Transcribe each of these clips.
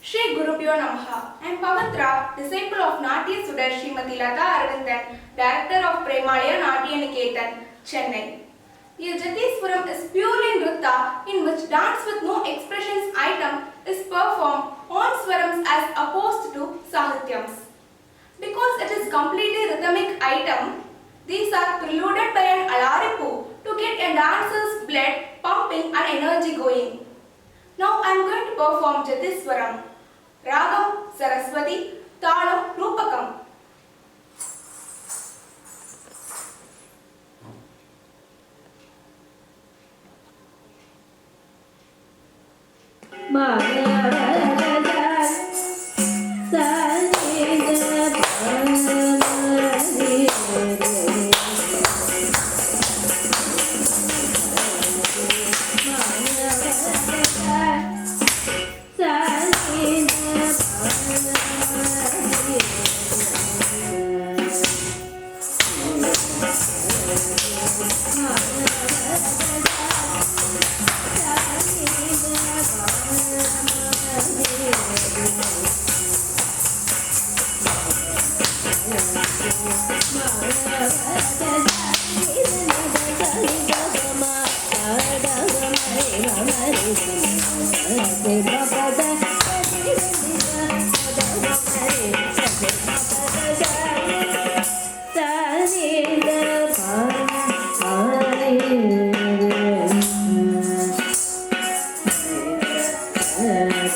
Shri Gurubhyo Namaha. I am Pavitra, disciple of Natya Sudar Srimati Lata Aravindan, Director of Premalaya Natya Niketan, Chennai. The Jatiswaram is purely nritta in which dance with no expressions item is performed on swarams as opposed to sahityams. Because it is completely rhythmic item, these are preluded by an alaripu to get a dancer's blood pumping and energy going. Now I am going to perform Jatiswaram. Ragam Saraswati, Talam Rupakam.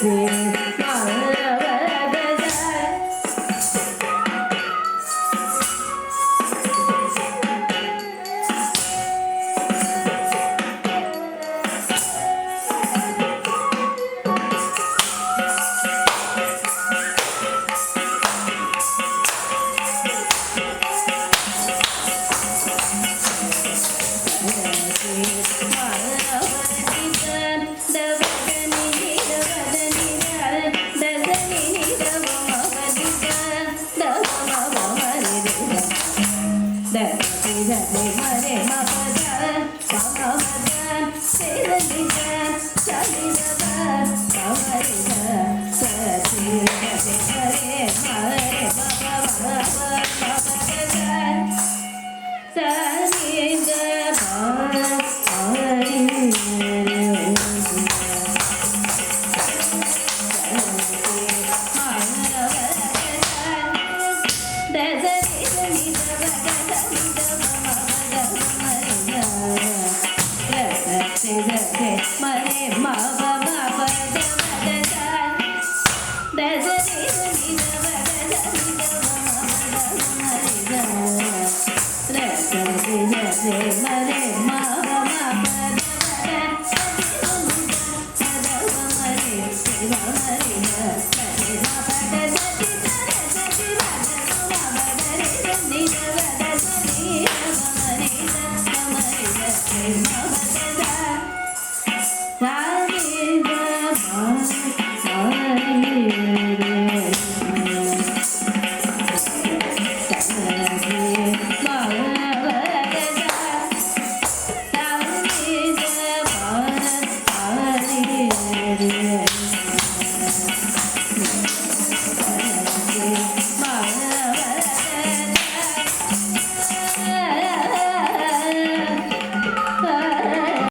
Yeah.